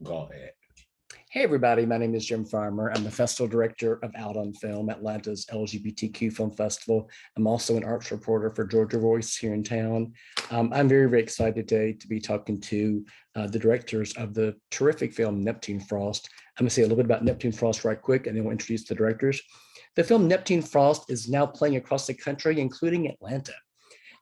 Go ahead. Hey everybody, my name is Jim Farmer. I'm the festival director of Out on Film, Atlanta's LGBTQ film festival. I'm also an arts reporter for Georgia Voice here in town. I'm very, very excited today to be talking to the directors of the terrific film Neptune Frost. I'm gonna say a little bit about Neptune Frost right quick, and then we'll introduce the directors. The film Neptune Frost is now playing across the country, including Atlanta.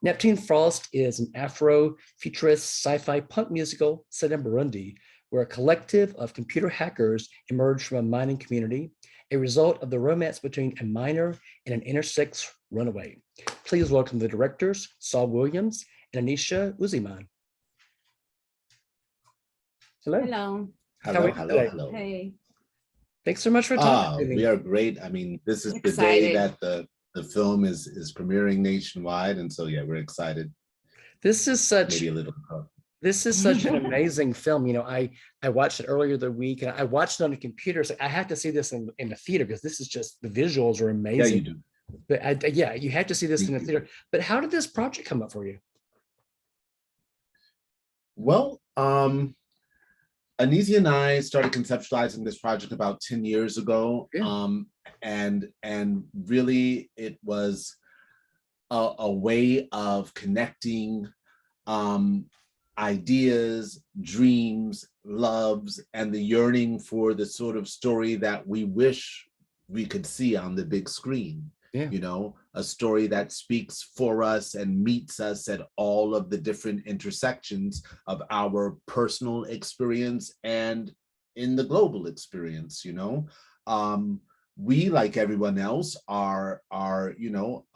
Neptune Frost is an Afro-futurist sci-fi punk musical set in Burundi, where a collective of computer hackers emerged from a mining community, a result of the romance between a miner and an intersex runaway. Please welcome the directors, Saul Williams and Anisia Uzeyman. Hello. Hello. Hello. Hey. Thanks so much for talking to me. We are great. I mean, this is the day that the film is premiering nationwide, and so yeah, we're excited. This is such maybe a little. This is such an amazing film. You know, I watched it earlier the week, and I watched it on the computer. So I had to see this in the theater because this is just, the visuals are amazing. Yeah, you do. But yeah, you had to see this in the theater. But how did this project come up for you? Well, Anisia and I started conceptualizing this project about 10 years ago. Yeah. And really it was a way of connecting ideas, dreams, loves, and the yearning for the sort of story that we wish we could see on the big screen. Yeah. You know, a story that speaks for us and meets us at all of the different intersections of our personal experience and in the global experience, you know. We, like everyone else, are you know,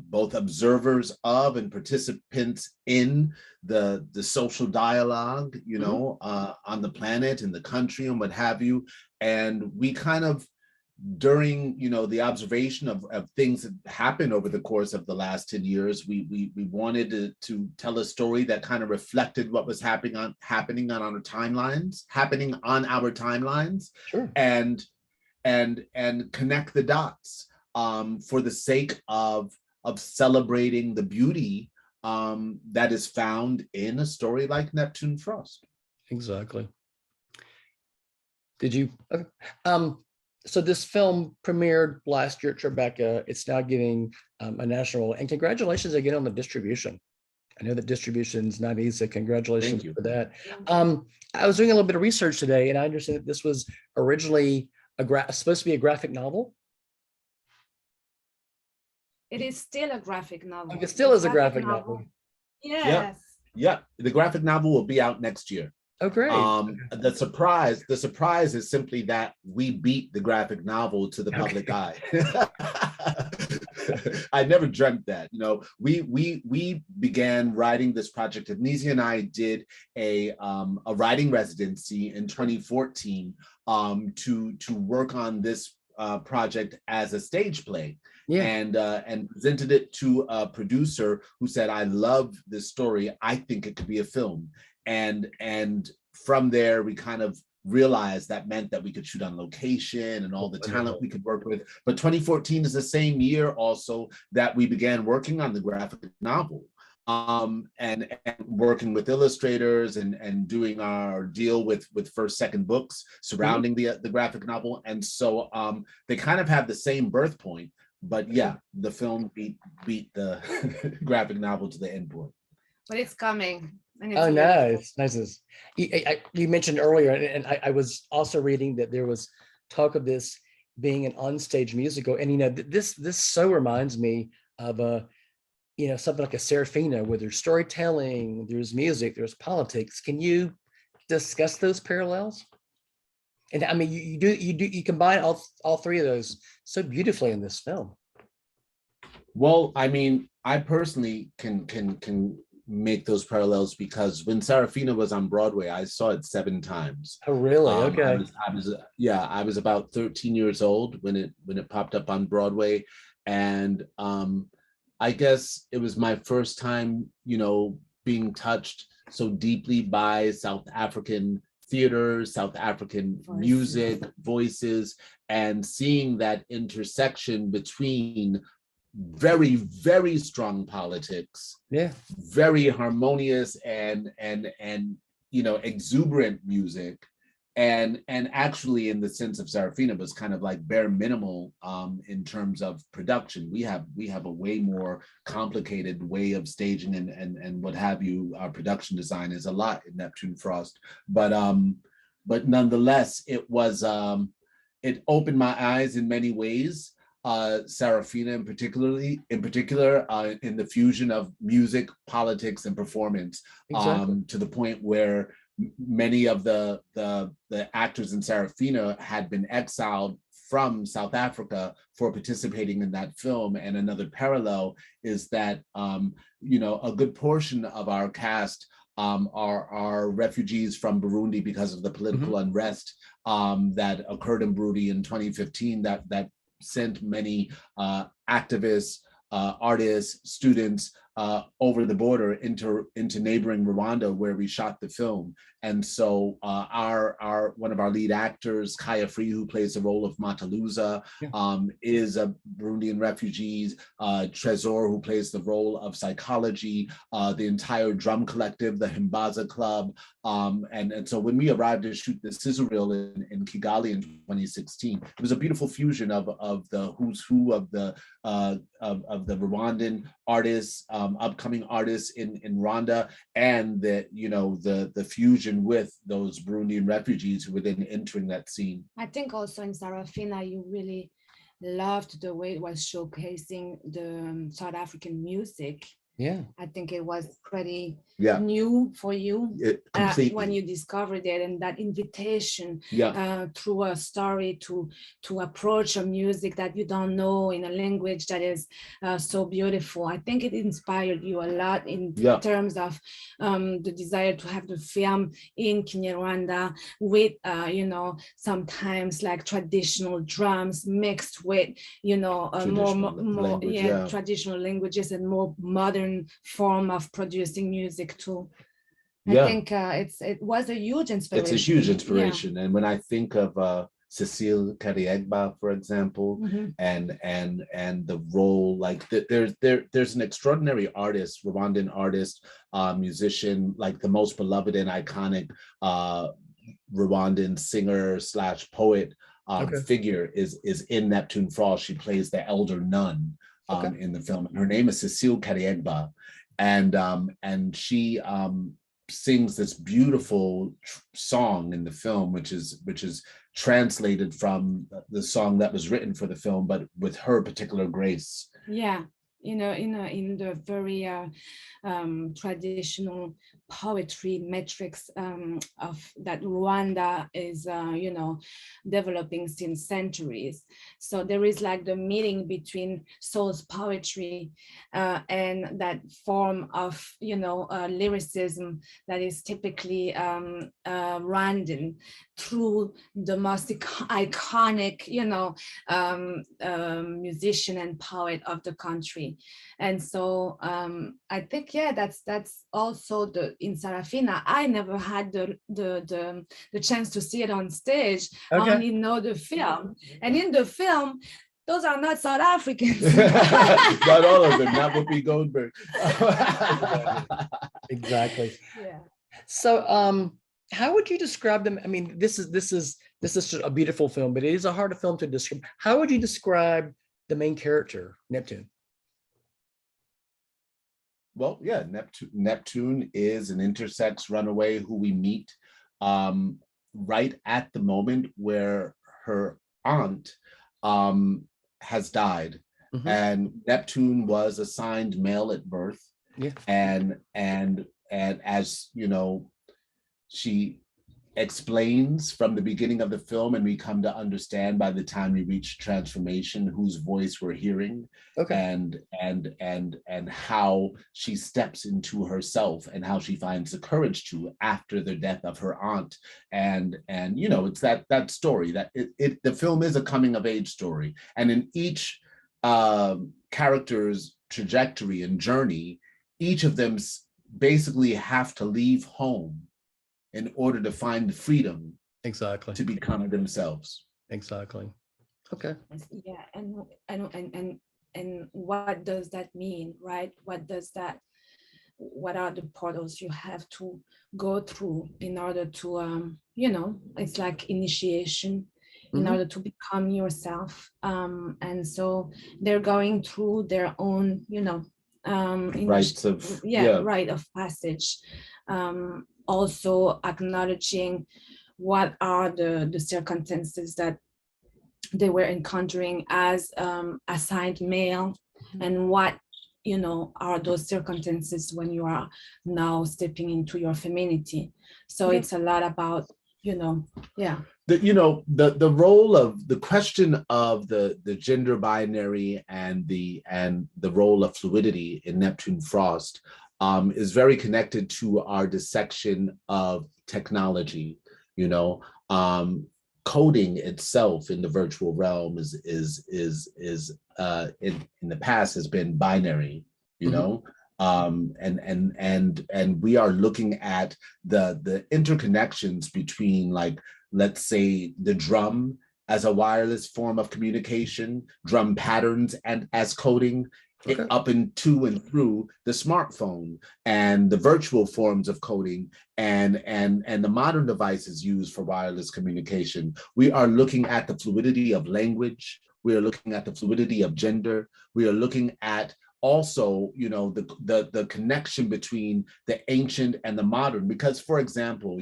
both observers of and participants in the social dialogue, you know, on the planet, in the country, and what have you. And we kind of, during, you know, the observation of things that happened over the course of the last 10 years, we wanted to tell a story that kind of reflected what was happening on our timelines, sure. and connect the dots for the sake of celebrating the beauty that is found in a story like Neptune Frost. Exactly. Did you? Okay. So this film premiered last year at Tribeca. It's now getting a national, and congratulations again on the distribution. I know that distribution is not easy. Congratulations for that. I was doing a little bit of research today, and I understand that this was originally supposed to be a graphic novel. It is still a graphic novel. It still is a graphic novel. Yes. Yeah. The graphic novel will be out next year. Oh, great. The surprise is simply that we beat the graphic novel to the public eye. I never dreamt that. You know, we began writing this project. Anisia and I did a writing residency in 2014 to work on this project as a stage play. Yeah. And presented it to a producer who said, "I love this story. I think it could be a film." And from there, we kind of realized that meant that we could shoot on location and all the talent we could work with. But 2014 is the same year also that we began working on the graphic novel, and working with illustrators and doing our deal with first, second books surrounding the graphic novel. And so they kind of have the same birth point, but yeah, the film beat the graphic novel to the end point. But it's coming. Oh, nice. You mentioned earlier, and I was also reading that there was talk of this being an onstage musical, and you know, this so reminds me of you know, something like a Serafina, where there's storytelling, there's music, there's politics. Can you discuss those parallels? And I mean, you combine all three of those so beautifully in this film. Well, I mean, I personally can make those parallels because when Serafina was on Broadway, I saw it 7 times. Oh, really? Okay. I was about 13 years old when it popped up on Broadway, and I guess it was my first time, you know, being touched so deeply by South African theater, South African music, voices, and seeing that intersection between very, very strong politics, yeah, very harmonious and you know, exuberant music, and actually in the sense of Sarafina was kind of like bare minimal in terms of production. We have a way more complicated way of staging and what have you. Our production design is a lot in Neptune Frost, but nonetheless it was it opened my eyes in many ways. Sarafina in particular in the fusion of music, politics, and performance, to the point where many of the actors in Sarafina had been exiled from South Africa for participating in that film. And another parallel is that a good portion of our cast are refugees from Burundi because of the political unrest that occurred in Burundi in 2015 that sent many activists, artists, students over the border into neighboring Rwanda, where we shot the film. And so our one of our lead actors, Kaya Free, who plays the role of Mataluza, is a Burundian refugee. Trésor, who plays the role of Psychology, the entire drum collective, the Himbaza Club. And so when we arrived to shoot the sizzle reel in Kigali in 2016, it was a beautiful fusion of the who's who of the Rwandan artists, upcoming artists in Rwanda, and the fusion with those Burundian refugees who were then entering that scene. I think also in Sarafina, you really loved the way it was showcasing the South African music. Yeah, I think it was pretty new for you when you discovered it, and that invitation through a story to approach a music that you don't know in a language that is so beautiful. I think it inspired you a lot in terms of the desire to have the film in Kinyarwanda with sometimes like traditional drums mixed with more traditional languages and more modern form of producing music too. I think it was a huge inspiration. It's a huge inspiration. And when I think of Cecile Kariegba, for example, and the role, like there's an extraordinary artist, Rwandan artist, musician, like the most beloved and iconic Rwandan singer / poet figure is in Neptune Frost. She plays the elder nun in the film. Her name is Cecile Kariegba, and she sings this beautiful song in the film, which is translated from the song that was written for the film, but with her particular grace. Yeah, in the very traditional poetry metrics of that Rwanda is developing since centuries. So there is like the meeting between Saul's poetry and that form of lyricism that is typically Rwandan through the most iconic musician and poet of the country. And so I think that's also in Sarafina. I never had the chance to see it on stage. I only know the film, and in the film those are not South Africans. Not all of them, not Whoopi Goldberg. Exactly. Yeah. So how would you describe them? I mean, this is a beautiful film, but it is a harder film to describe. How would you describe the main character, Neptune? Well, yeah, Neptune is an intersex runaway who we meet right at the moment where her aunt has died. And Neptune was assigned male at birth. Yeah. And as she explains from the beginning of the film, and we come to understand by the time we reach transformation whose voice we're hearing, and how she steps into herself and how she finds the courage to after the death of her aunt. And it's that story that the film is a coming of age story, and in each character's trajectory and journey, each of them basically have to leave home in order to find the freedom to become themselves. Exactly. Okay. Yeah, and what does that mean, right? What does that what are the portals you have to go through in order to, it's like initiation in order to become yourself. And so they're going through their own, rites of rite of passage. Also acknowledging what are the circumstances that they were encountering as assigned male, and what are those circumstances when you are now stepping into your femininity. So it's a lot about the role of the question of the gender binary and the role of fluidity in Neptune Frost is very connected to our dissection of technology. Coding itself in the virtual realm is in the past has been binary, and we are looking at the interconnections between, like, let's say, the drum as a wireless form of communication, drum patterns and as coding, up into and through the smartphone and the virtual forms of coding and the modern devices used for wireless communication. We are looking at the fluidity of language. We are looking at the fluidity of gender. We are looking at also, the connection between the ancient and the modern. Because, for example,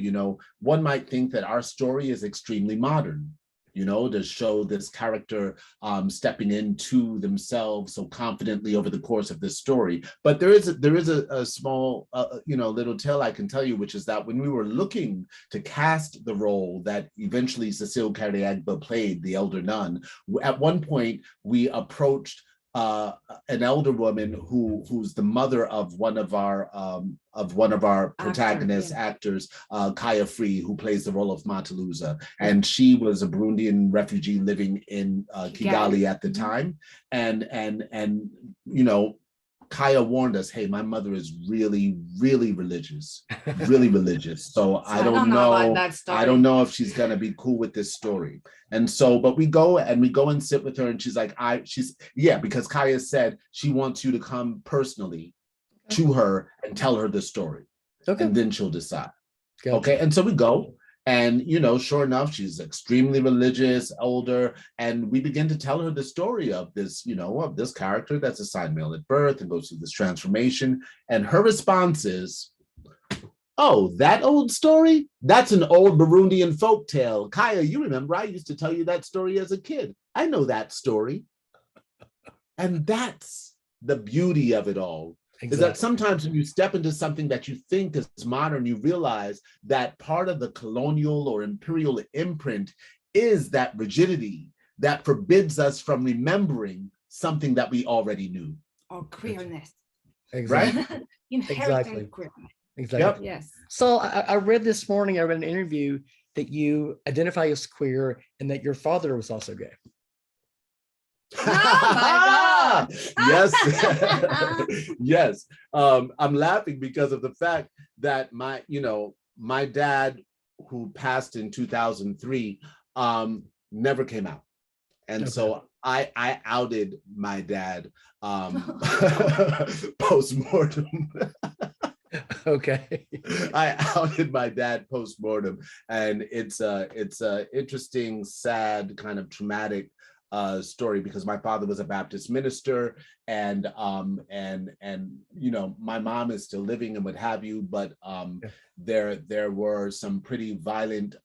one might think that our story is extremely modern, to show this character stepping into themselves so confidently over the course of this story. But there is a small, little tale I can tell you, which is that when we were looking to cast the role that eventually Cecile Carriagba played, the elder nun, at one point we approached an elder woman who's the mother of one of our protagonist actors, Kaya Free, who plays the role of Mataluza, and she was a Burundian refugee living in Kigali at the time, and Kaya warned us, hey, my mother is really, really religious, really religious. So I don't know if she's going to be cool with this story. And so, but we go and sit with her, and she's like, because Kaya said she wants you to come personally to her and tell her the story. And then she'll decide. Okay. And so we go. And, sure enough, she's extremely religious, older, and we begin to tell her the story of this, of this character that's assigned male at birth and goes through this transformation. And her response is, oh, that old story? That's an old Burundian folktale. Kaya, you remember, I used to tell you that story as a kid. I know that story. And that's the beauty of it all. Exactly. Is that sometimes when you step into something that you think is modern, you realize that part of the colonial or imperial imprint is that rigidity that forbids us from remembering something that we already knew. Or queerness. Exactly. Right? Inherent queerness. Exactly. Yep. Yes. So I read this morning, I read an interview that you identify as queer and that your father was also gay. Oh my God. Yes. Yes. I'm laughing because of the fact that my dad, who passed in 2003, never came out. And so I outed my dad post-mortem. Okay. I outed my dad post-mortem, and it's a interesting, sad, kind of traumatic story, because my father was a Baptist minister, and my mom is still living and what have you, but there were some pretty violent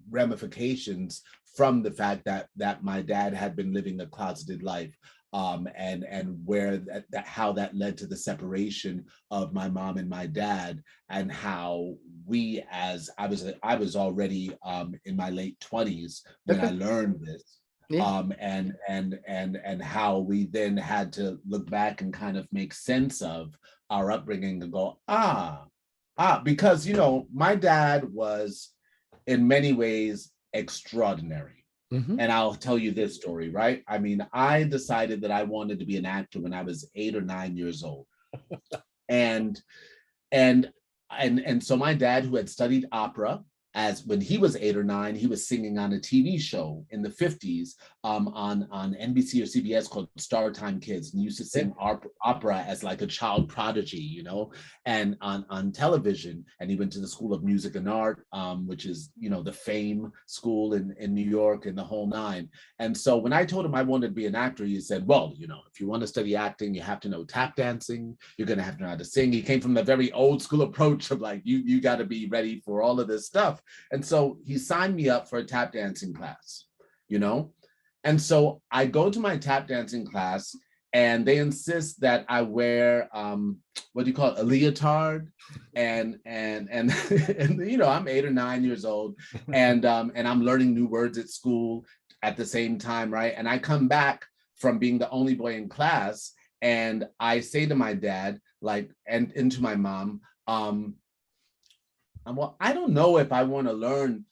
ramifications from the fact that my dad had been living a closeted life, and where how that led to the separation of my mom and my dad, and how I was already in my late 20s when I learned this. Yeah. And how we then had to look back and kind of make sense of our upbringing and go, because my dad was in many ways extraordinary. Mm-hmm. And I'll tell you this story, right? I mean, I decided that I wanted to be an actor when I was 8 or 9 years old. And so my dad, who had studied opera as when he was 8 or 9, he was singing on a TV show in the 50s on NBC or CBS called Star Time Kids, and he used to sing opera as like a child prodigy, you know, and on television. And he went to the School of Music and Art, which is, you know, the Fame School in New York and the whole nine. And so when I told him I wanted to be an actor, he said, well, you know, if you want to study acting, you have to know tap dancing. You're going to have to know how to sing. He came from the very old school approach of like, you got to be ready for all of this stuff. And so he signed me up for a tap dancing class, you know? And so I go to my tap dancing class and they insist that I wear, what do you call it, a leotard. And you know, I'm 8 or 9 years old and I'm learning new words at school at the same time, right? And I come back from being the only boy in class and I say to my dad, like, and to my mom, well, I don't know if I want to learn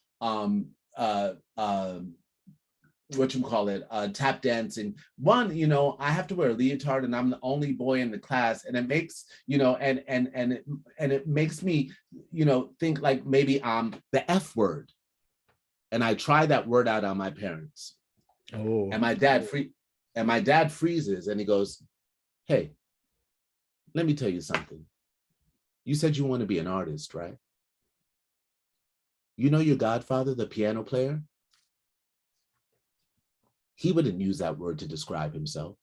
tap dancing. One, you know, I have to wear a leotard and I'm the only boy in the class, and it makes, you know, and it makes me, you know, think like maybe I'm the F word. And I try that word out on my parents. Oh. And my dad freezes and he goes, hey, let me tell you something. You said you want to be an artist, right? You know your godfather, the piano player? He wouldn't use that word to describe himself.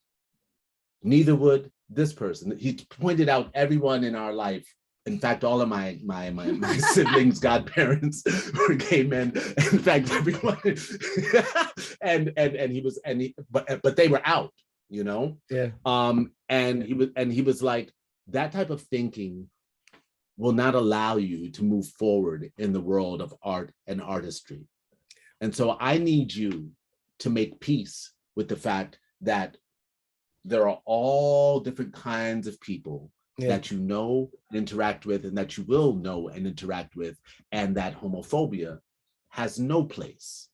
Neither would this person. He pointed out everyone in our life. In fact, all of my siblings, godparents were gay men. In fact, everyone, but they were out, you know? Yeah. And he was like, that type of thinking will not allow you to move forward in the world of art and artistry. And so I need you to make peace with the fact that there are all different kinds of people that you know, interact with, and that you will know and interact with, and that homophobia has no place,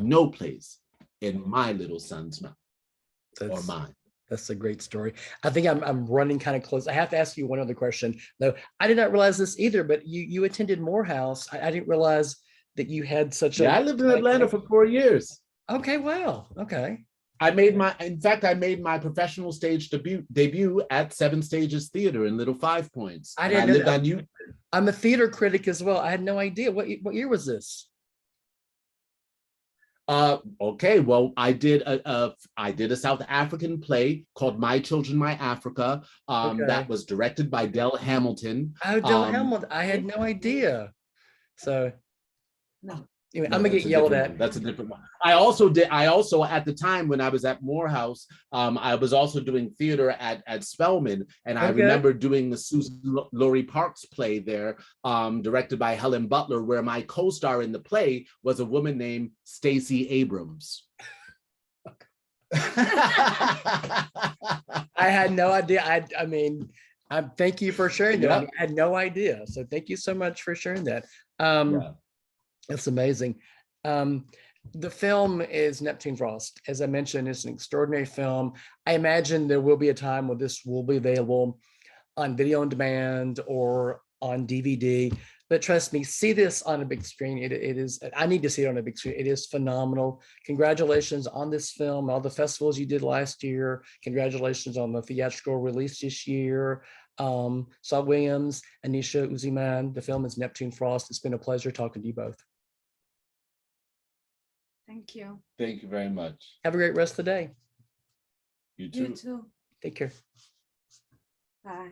no place in my little son's mouth or mine. That's a great story. I think I'm running kind of close. I have to ask you one other question. No, I did not realize this either, but you attended Morehouse. I didn't realize that you had such I lived in Atlanta for 4 years. Okay, wow. Okay. I made my professional stage debut at Seven Stages Theater in Little Five Points. I lived on you. I'm a theater critic as well. I had no idea. What year was this? Okay, well, I did a South African play called My Children, My Africa. That was directed by Del Hamilton. Oh, Del Hamilton. I had no idea. So no. Anyway, I'm gonna get yelled at. That's a different one. I also at the time when I was at Morehouse, I was also doing theater at Spelman, and I remember doing the Susan Laurie Parks play there, directed by Helen Butler, where my co-star in the play was a woman named Stacey Abrams. I had no idea. I mean, thank you for sharing that. I had no idea. So thank you so much for sharing that. It's amazing. The film is Neptune Frost. As I mentioned, it's an extraordinary film. I imagine there will be a time when this will be available on video on demand or on DVD. But trust me, see this on a big screen. It is, I need to see it on a big screen. It is phenomenal. Congratulations on this film, all the festivals you did last year. Congratulations on the theatrical release this year. Saul Williams, Anisia, Uzeyman. The film is Neptune Frost. It's been a pleasure talking to you both. Thank you. Thank you very much. Have a great rest of the day. You too. You too. Take care. Bye.